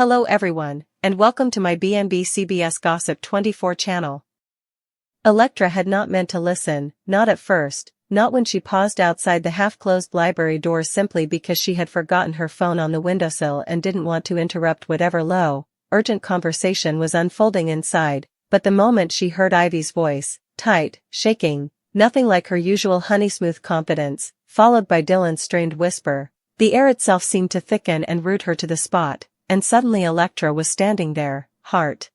Hello everyone, and welcome to my B&B CBS Gossip 24 channel. Electra had not meant to listen, not at first, not when she paused outside the half-closed library door simply because she had forgotten her phone on the windowsill and didn't want to interrupt whatever low, urgent conversation was unfolding inside, but the moment she heard Ivy's voice, tight, shaking, nothing like her usual honey-smooth confidence, followed by Dylan's strained whisper, the air itself seemed to thicken and root her to the spot. And suddenly Electra was standing there, heart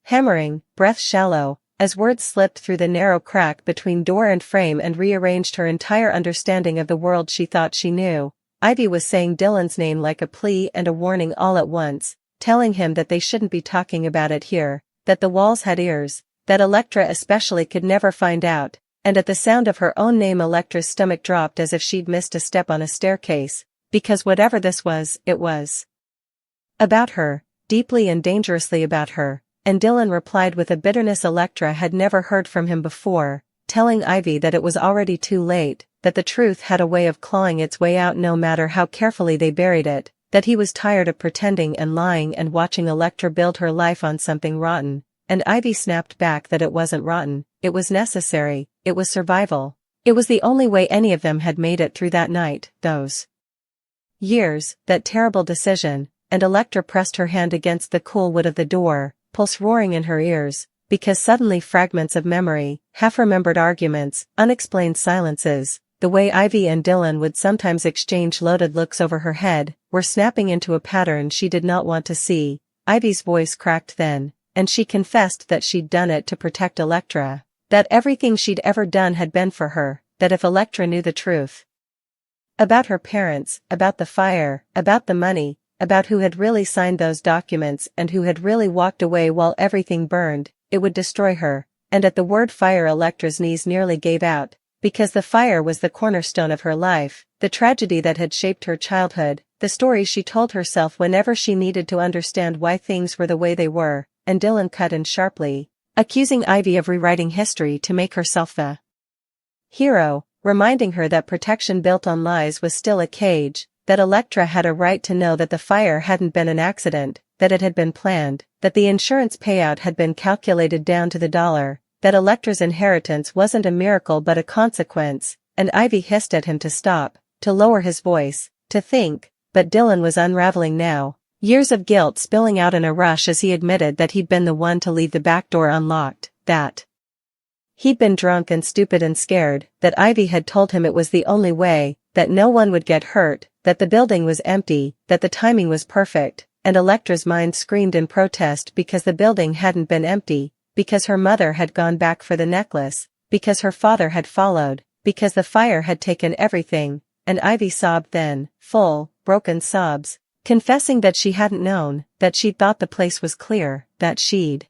hammering, breath shallow, as words slipped through the narrow crack between door and frame and rearranged her entire understanding of the world she thought she knew. Ivy was saying Dylan's name like a plea and a warning all at once, telling him that they shouldn't be talking about it here, that the walls had ears, that Electra especially could never find out, and at the sound of her own name Electra's stomach dropped as if she'd missed a step on a staircase, because whatever this was, it was about her, deeply and dangerously about her, and Dylan replied with a bitterness Electra had never heard from him before, telling Ivy that it was already too late, that the truth had a way of clawing its way out no matter how carefully they buried it, that he was tired of pretending and lying and watching Electra build her life on something rotten, and Ivy snapped back that it wasn't rotten, it was necessary, it was survival. It was the only way any of them had made it through that night, those years, that terrible decision. And Electra pressed her hand against the cool wood of the door, pulse roaring in her ears, because suddenly fragments of memory, half-remembered arguments, unexplained silences, the way Ivy and Dylan would sometimes exchange loaded looks over her head, were snapping into a pattern she did not want to see. Ivy's voice cracked then, and she confessed that she'd done it to protect Electra, that everything she'd ever done had been for her, that if Electra knew the truth about her parents, about the fire, about the money, about who had really signed those documents and who had really walked away while everything burned, it would destroy her, and at the word fire Electra's knees nearly gave out, because the fire was the cornerstone of her life, the tragedy that had shaped her childhood, the stories she told herself whenever she needed to understand why things were the way they were, and Dylan cut in sharply, accusing Ivy of rewriting history to make herself the hero, reminding her that protection built on lies was still a cage, that Electra had a right to know that the fire hadn't been an accident, that it had been planned, that the insurance payout had been calculated down to the dollar, that Electra's inheritance wasn't a miracle but a consequence, and Ivy hissed at him to stop, to lower his voice, to think, but Dylan was unraveling now, years of guilt spilling out in a rush as he admitted that he'd been the one to leave the back door unlocked, that he'd been drunk and stupid and scared, that Ivy had told him it was the only way, that no one would get hurt, that the building was empty, that the timing was perfect, and Electra's mind screamed in protest because the building hadn't been empty, because her mother had gone back for the necklace, because her father had followed, because the fire had taken everything, and Ivy sobbed then, full, broken sobs, confessing that she hadn't known, that she'd thought the place was clear, that she'd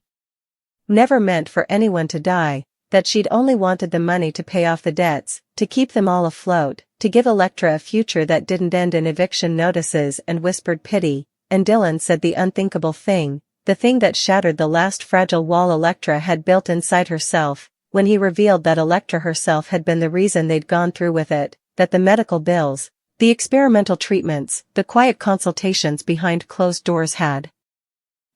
never meant for anyone to die, that she'd only wanted the money to pay off the debts, to keep them all afloat, to give Electra a future that didn't end in eviction notices and whispered pity, and Dylan said the unthinkable thing, the thing that shattered the last fragile wall Electra had built inside herself, when he revealed that Electra herself had been the reason they'd gone through with it, that the medical bills, the experimental treatments, the quiet consultations behind closed doors had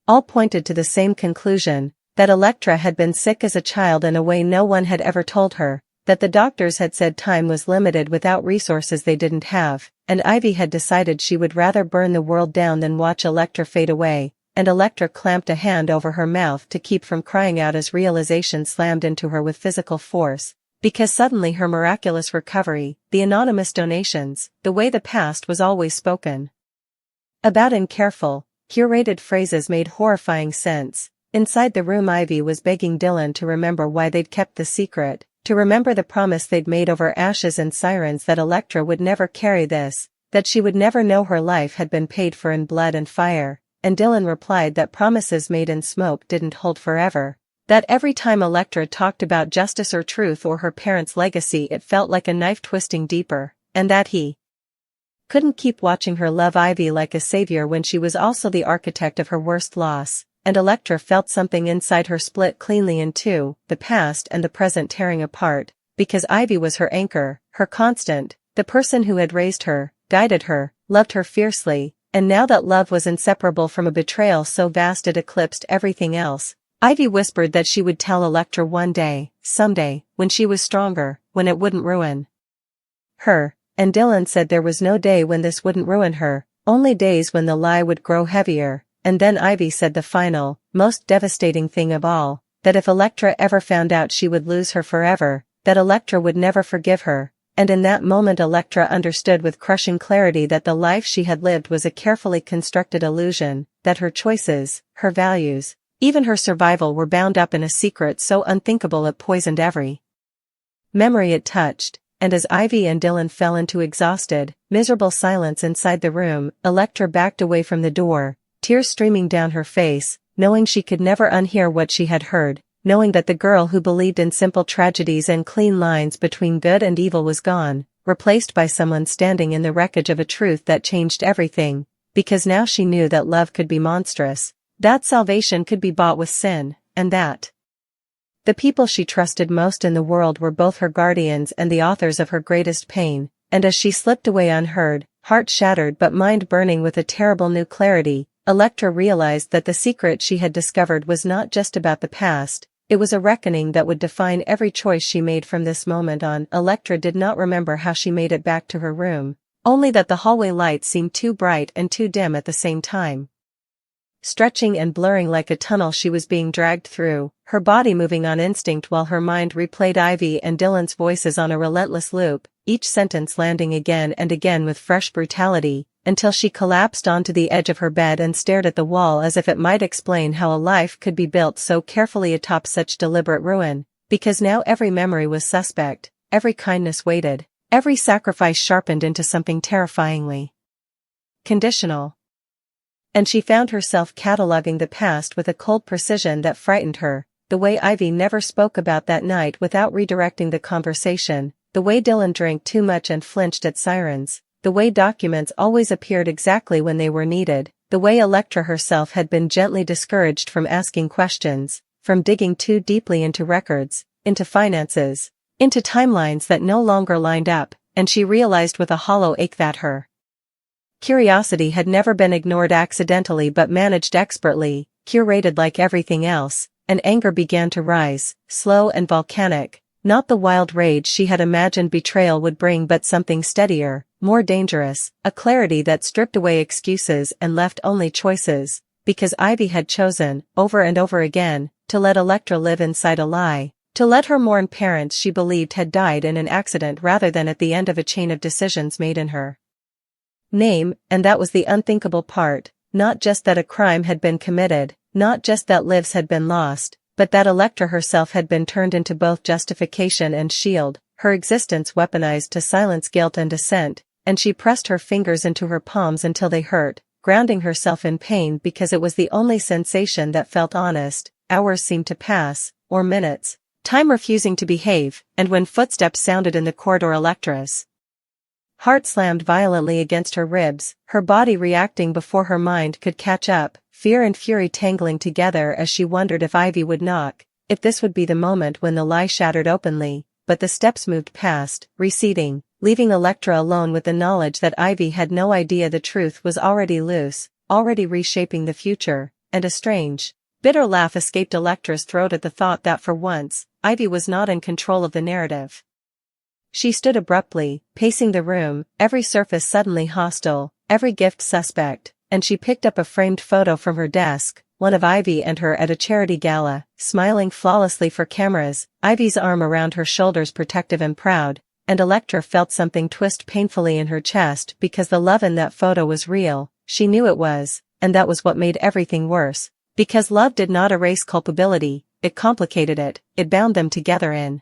all pointed to the same conclusion, that Electra had been sick as a child in a way no one had ever told her, that the doctors had said time was limited without resources they didn't have, and Ivy had decided she would rather burn the world down than watch Electra fade away, and Electra clamped a hand over her mouth to keep from crying out as realization slammed into her with physical force, because suddenly her miraculous recovery, the anonymous donations, the way the past was always spoken about in careful, curated phrases made horrifying sense. Inside the room Ivy was begging Dylan to remember why they'd kept the secret, to remember the promise they'd made over ashes and sirens that Electra would never carry this, that she would never know her life had been paid for in blood and fire, and Dylan replied that promises made in smoke didn't hold forever, that every time Electra talked about justice or truth or her parents' legacy it felt like a knife twisting deeper, and that he couldn't keep watching her love Ivy like a savior when she was also the architect of her worst loss. And Electra felt something inside her split cleanly in two, the past and the present tearing apart, because Ivy was her anchor, her constant, the person who had raised her, guided her, loved her fiercely, And now that love was inseparable from a betrayal so vast it eclipsed everything else, Ivy whispered that she would tell Electra one day, someday, when she was stronger, when it wouldn't ruin her. And Dylan said there was no day when this wouldn't ruin her, only days when the lie would grow heavier. And then Ivy said the final, most devastating thing of all, that if Electra ever found out she would lose her forever, that Electra would never forgive her. And in that moment Electra understood with crushing clarity that the life she had lived was a carefully constructed illusion, that her choices, her values, even her survival were bound up in a secret so unthinkable it poisoned every memory it touched. And as Ivy and Dylan fell into exhausted, miserable silence inside the room, Electra backed away from the door, tears streaming down her face, knowing she could never unhear what she had heard, knowing that the girl who believed in simple tragedies and clean lines between good and evil was gone, replaced by someone standing in the wreckage of a truth that changed everything, because now she knew that love could be monstrous, that salvation could be bought with sin, and that the people she trusted most in the world were both her guardians and the authors of her greatest pain. And as she slipped away unheard, heart shattered but mind burning with a terrible new clarity, Electra realized that the secret she had discovered was not just about the past, it was a reckoning that would define every choice she made from this moment on. Electra did not remember how she made it back to her room, only that the hallway light seemed too bright and too dim at the same time. Stretching and blurring like a tunnel she was being dragged through, her body moving on instinct while her mind replayed Ivy and Dylan's voices on a relentless loop, each sentence landing again and again with fresh brutality, until she collapsed onto the edge of her bed and stared at the wall as if it might explain how a life could be built so carefully atop such deliberate ruin, because now every memory was suspect, every kindness weighted, every sacrifice sharpened into something terrifyingly conditional. And she found herself cataloging the past with a cold precision that frightened her, the way Ivy never spoke about that night without redirecting the conversation, the way Dylan drank too much and flinched at sirens, the way documents always appeared exactly when they were needed, the way Electra herself had been gently discouraged from asking questions, from digging too deeply into records, into finances, into timelines that no longer lined up, and she realized with a hollow ache that her curiosity had never been ignored accidentally but managed expertly, curated like everything else, and anger began to rise, slow and volcanic, not the wild rage she had imagined betrayal would bring but something steadier, more dangerous, a clarity that stripped away excuses and left only choices, because Ivy had chosen, over and over again, to let Electra live inside a lie, to let her mourn parents she believed had died in an accident rather than at the end of a chain of decisions made in her name. And that was the unthinkable part, not just that a crime had been committed, not just that lives had been lost, but that Electra herself had been turned into both justification and shield, her existence weaponized to silence guilt and dissent, and she pressed her fingers into her palms until they hurt, grounding herself in pain because it was the only sensation that felt honest. Hours seemed to pass, or minutes, time refusing to behave, and when footsteps sounded in the corridor Electra's heart slammed violently against her ribs, her body reacting before her mind could catch up, fear and fury tangling together as she wondered if Ivy would knock, if this would be the moment when the lie shattered openly. But the steps moved past, receding, leaving Electra alone with the knowledge that Ivy had no idea the truth was already loose, already reshaping the future, and a strange, bitter laugh escaped Electra's throat at the thought that for once, Ivy was not in control of the narrative. She stood abruptly, pacing the room, every surface suddenly hostile, every gift suspect, and she picked up a framed photo from her desk, one of Ivy and her at a charity gala, smiling flawlessly for cameras, Ivy's arm around her shoulders protective and proud, and Electra felt something twist painfully in her chest because the love in that photo was real, she knew it was, and that was what made everything worse, because love did not erase culpability, it complicated it, it bound them together in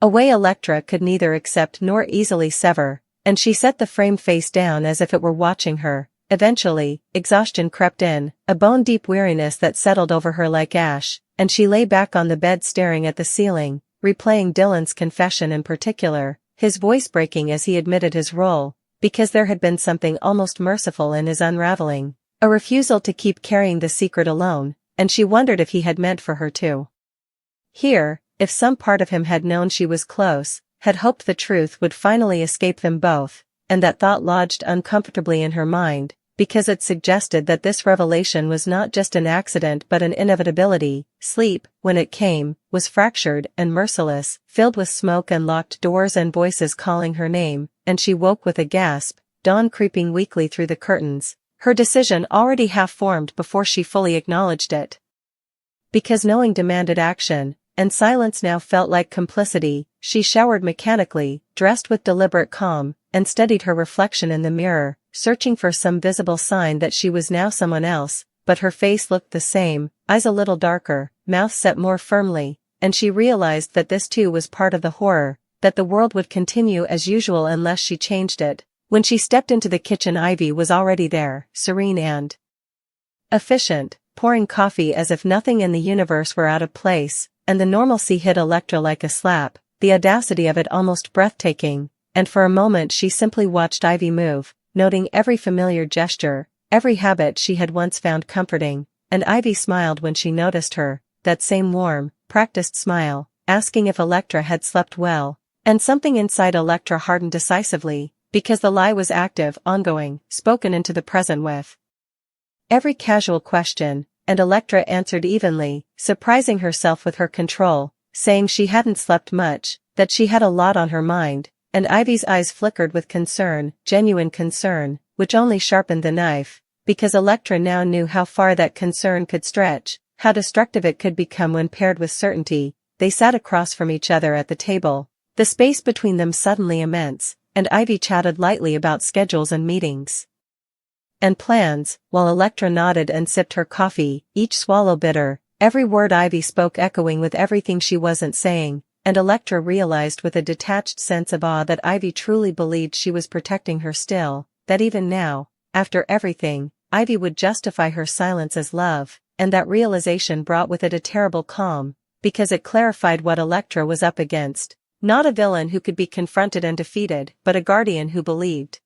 a way Electra could neither accept nor easily sever, and she set the framed face down as if it were watching her. Eventually, exhaustion crept in, a bone-deep weariness that settled over her like ash, and she lay back on the bed staring at the ceiling, replaying Dylan's confession in particular, his voice breaking as he admitted his role, because there had been something almost merciful in his unraveling, a refusal to keep carrying the secret alone, and she wondered if he had meant for her to hear, if some part of him had known she was close, had hoped the truth would finally escape them both, and that thought lodged uncomfortably in her mind, because it suggested that this revelation was not just an accident but an inevitability. Sleep, when it came, was fractured and merciless, filled with smoke and locked doors and voices calling her name, and she woke with a gasp, dawn creeping weakly through the curtains, her decision already half-formed before she fully acknowledged it. Because knowing demanded action, and silence now felt like complicity, she showered mechanically, dressed with deliberate calm, and studied her reflection in the mirror, searching for some visible sign that she was now someone else, but her face looked the same, eyes a little darker, mouth set more firmly, and she realized that this too was part of the horror, that the world would continue as usual unless she changed it. When she stepped into the kitchen, Ivy was already there, serene and efficient, pouring coffee as if nothing in the universe were out of place, and the normalcy hit Electra like a slap, the audacity of it almost breathtaking, and for a moment she simply watched Ivy move, noting every familiar gesture, every habit she had once found comforting, and Ivy smiled when she noticed her, that same warm, practiced smile, asking if Electra had slept well, and something inside Electra hardened decisively, because the lie was active, ongoing, spoken into the present with every casual question, and Electra answered evenly, surprising herself with her control, saying she hadn't slept much, that she had a lot on her mind, and Ivy's eyes flickered with concern, genuine concern, which only sharpened the knife, because Electra now knew how far that concern could stretch, how destructive it could become when paired with certainty. They sat across from each other at the table, the space between them suddenly immense, and Ivy chatted lightly about schedules and meetings and plans, while Electra nodded and sipped her coffee, each swallow bitter, every word Ivy spoke echoing with everything she wasn't saying, and Electra realized with a detached sense of awe that Ivy truly believed she was protecting her still, that even now, after everything, Ivy would justify her silence as love, and that realization brought with it a terrible calm, because it clarified what Electra was up against. Not a villain who could be confronted and defeated, but a guardian who believed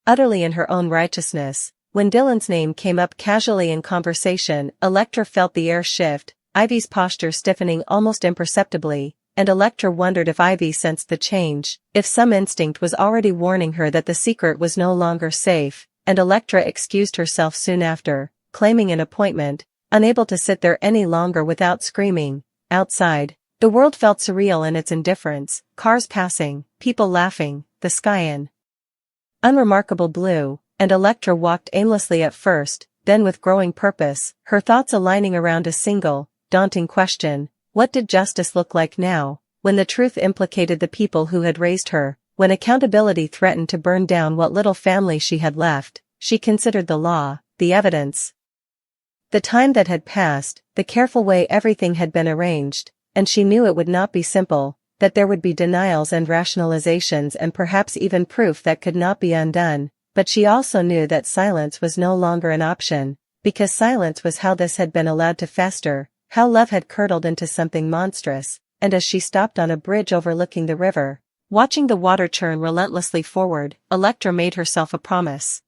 utterly in her own righteousness. When Dylan's name came up casually in conversation, Electra felt the air shift, Ivy's posture stiffening almost imperceptibly, and Electra wondered if Ivy sensed the change, if some instinct was already warning her that the secret was no longer safe, and Electra excused herself soon after, claiming an appointment, unable to sit there any longer without screaming. Outside, the world felt surreal in its indifference, cars passing, people laughing, the sky in unremarkable blue, and Electra walked aimlessly at first, then with growing purpose, her thoughts aligning around a single, daunting question: what did justice look like now, when the truth implicated the people who had raised her, when accountability threatened to burn down what little family she had left? She considered the law, the evidence, the time that had passed, the careful way everything had been arranged, and she knew it would not be simple, that there would be denials and rationalizations and perhaps even proof that could not be undone, but she also knew that silence was no longer an option, because silence was how this had been allowed to fester, how love had curdled into something monstrous. And as she stopped on a bridge overlooking the river, watching the water churn relentlessly forward, Electra made herself a promise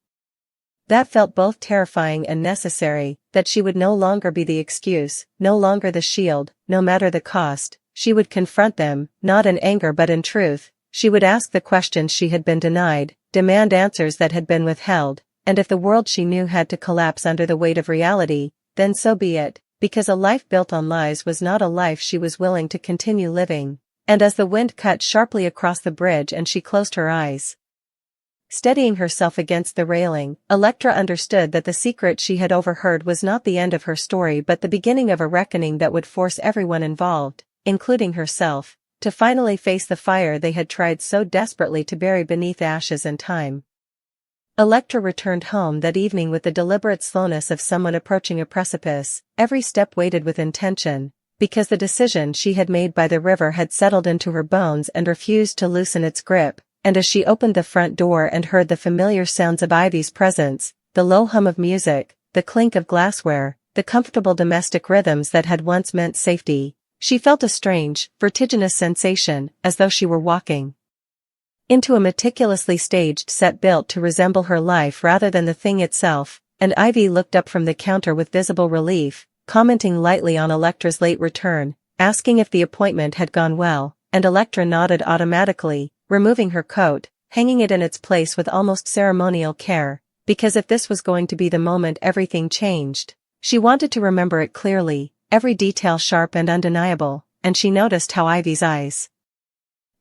that felt both terrifying and necessary, that she would no longer be the excuse, no longer the shield, no matter the cost. She would confront them, not in anger but in truth. She would ask the questions she had been denied, demand answers that had been withheld, and if the world she knew had to collapse under the weight of reality, then so be it, because a life built on lies was not a life she was willing to continue living. And as the wind cut sharply across the bridge and she closed her eyes, steadying herself against the railing, Electra understood that the secret she had overheard was not the end of her story but the beginning of a reckoning that would force everyone involved, including herself, to finally face the fire they had tried so desperately to bury beneath ashes and time. Electra returned home that evening with the deliberate slowness of someone approaching a precipice, every step weighted with intention, because the decision she had made by the river had settled into her bones and refused to loosen its grip. And as she opened the front door and heard the familiar sounds of Ivy's presence, the low hum of music, the clink of glassware, the comfortable domestic rhythms that had once meant safety, she felt a strange, vertiginous sensation, as though she were walking into a meticulously staged set built to resemble her life rather than the thing itself. And Ivy looked up from the counter with visible relief, commenting lightly on Electra's late return, asking if the appointment had gone well, and Electra nodded automatically, removing her coat, hanging it in its place with almost ceremonial care, because if this was going to be the moment everything changed, she wanted to remember it clearly, every detail sharp and undeniable, and she noticed how Ivy's eyes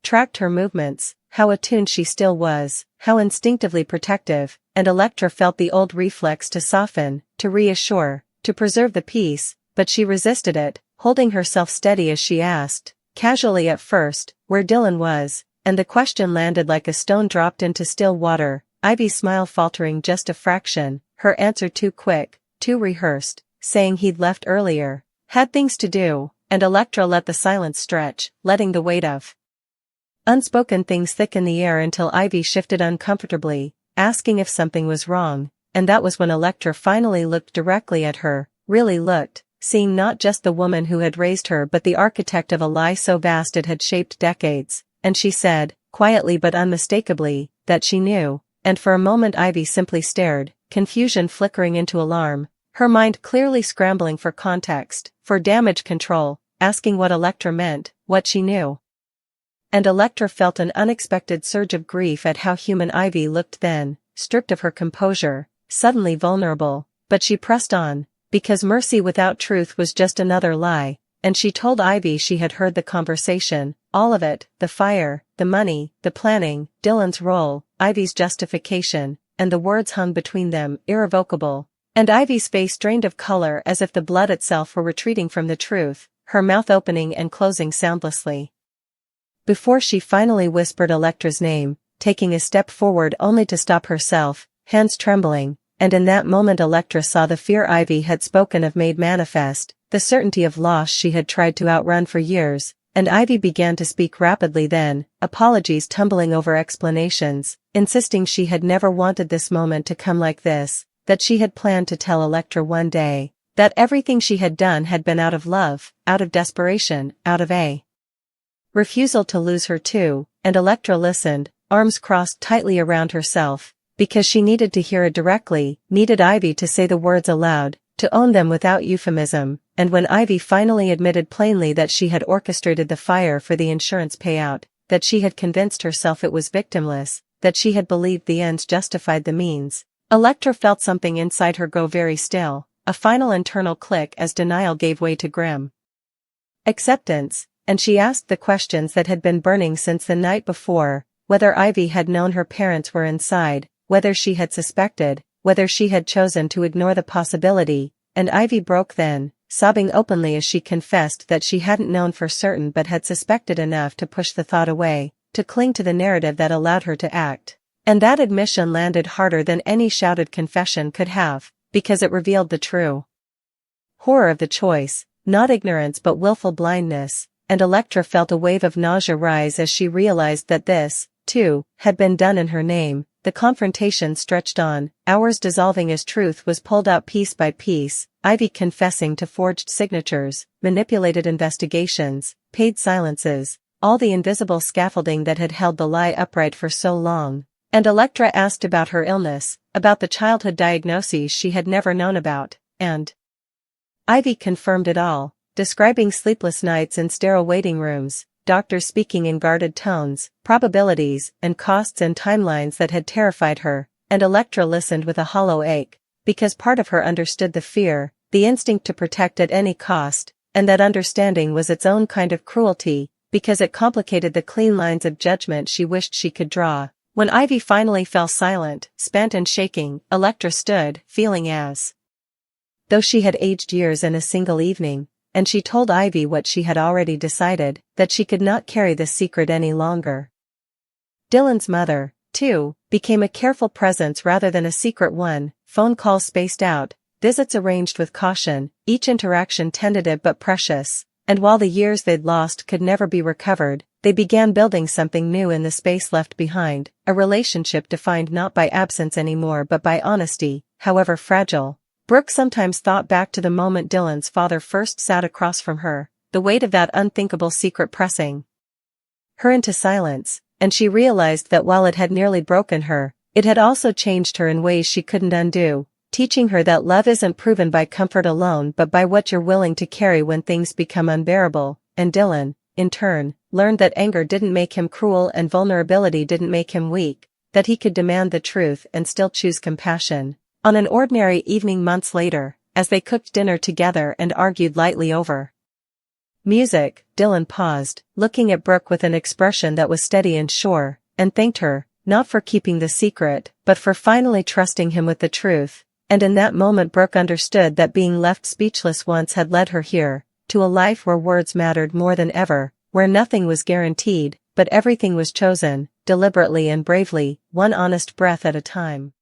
tracked her movements, how attuned she still was, how instinctively protective, and Electra felt the old reflex to soften, to reassure, to preserve the peace, but she resisted it, holding herself steady as she asked, casually at first, where Dylan was, and the question landed like a stone dropped into still water, Ivy's smile faltering just a fraction, her answer too quick, too rehearsed, saying he'd left earlier, had things to do, and Electra let the silence stretch, letting the weight of unspoken things thicken the air until Ivy shifted uncomfortably, asking if something was wrong, and that was when Electra finally looked directly at her, really looked, seeing not just the woman who had raised her but the architect of a lie so vast it had shaped decades, and she said, quietly but unmistakably, that she knew, and for a moment Ivy simply stared, confusion flickering into alarm, her mind clearly scrambling for context, for damage control, asking what Electra meant, what she knew. And Electra felt an unexpected surge of grief at how human Ivy looked then, stripped of her composure, suddenly vulnerable, but she pressed on, because mercy without truth was just another lie, and she told Ivy she had heard the conversation, all of it, the fire, the money, the planning, Dylan's role, Ivy's justification, and the words hung between them, irrevocable, and Ivy's face drained of color as if the blood itself were retreating from the truth, her mouth opening and closing soundlessly. Before she finally whispered Electra's name, taking a step forward only to stop herself, hands trembling, and in that moment Electra saw the fear Ivy had spoken of made manifest, the certainty of loss she had tried to outrun for years, and Ivy began to speak rapidly then, apologies tumbling over explanations, insisting she had never wanted this moment to come like this, that she had planned to tell Electra one day, that everything she had done had been out of love, out of desperation, out of a refusal to lose her too, and Electra listened, arms crossed tightly around herself, because she needed to hear it directly, needed Ivy to say the words aloud, to own them without euphemism, and when Ivy finally admitted plainly that she had orchestrated the fire for the insurance payout, that she had convinced herself it was victimless, that she had believed the ends justified the means, Electra felt something inside her go very still, a final internal click as denial gave way to grim acceptance, and she asked the questions that had been burning since the night before, whether Ivy had known her parents were inside, whether she had suspected, whether she had chosen to ignore the possibility, and Ivy broke then, sobbing openly as she confessed that she hadn't known for certain but had suspected enough to push the thought away, to cling to the narrative that allowed her to act. And that admission landed harder than any shouted confession could have, because it revealed the true horror of the choice, not ignorance but willful blindness, and Electra felt a wave of nausea rise as she realized that this, too, had been done in her name. The confrontation stretched on, hours dissolving as truth was pulled out piece by piece, Ivy confessing to forged signatures, manipulated investigations, paid silences, all the invisible scaffolding that had held the lie upright for so long. And Electra asked about her illness, about the childhood diagnoses she had never known about, and Ivy confirmed it all, describing sleepless nights in sterile waiting rooms, doctors speaking in guarded tones, probabilities and costs and timelines that had terrified her, and Electra listened with a hollow ache, because part of her understood the fear, the instinct to protect at any cost, and that understanding was its own kind of cruelty, because it complicated the clean lines of judgment she wished she could draw. When Ivy finally fell silent, spent and shaking, Electra stood, feeling as though she had aged years in a single evening, and she told Ivy what she had already decided, that she could not carry this secret any longer. Dylan's mother, too, became a careful presence rather than a secret one, phone calls spaced out, visits arranged with caution, each interaction tentative but precious, and while the years they'd lost could never be recovered, they began building something new in the space left behind, a relationship defined not by absence anymore but by honesty, however fragile. Brooke sometimes thought back to the moment Dylan's father first sat across from her, the weight of that unthinkable secret pressing her into silence, and she realized that while it had nearly broken her, it had also changed her in ways she couldn't undo, teaching her that love isn't proven by comfort alone but by what you're willing to carry when things become unbearable, and Dylan, in turn, learned that anger didn't make him cruel and vulnerability didn't make him weak, that he could demand the truth and still choose compassion. On an ordinary evening months later, as they cooked dinner together and argued lightly over music, Dylan paused, looking at Brooke with an expression that was steady and sure, and thanked her, not for keeping the secret, but for finally trusting him with the truth. And in that moment Brooke understood that being left speechless once had led her here, to a life where words mattered more than ever, where nothing was guaranteed, but everything was chosen, deliberately and bravely, one honest breath at a time.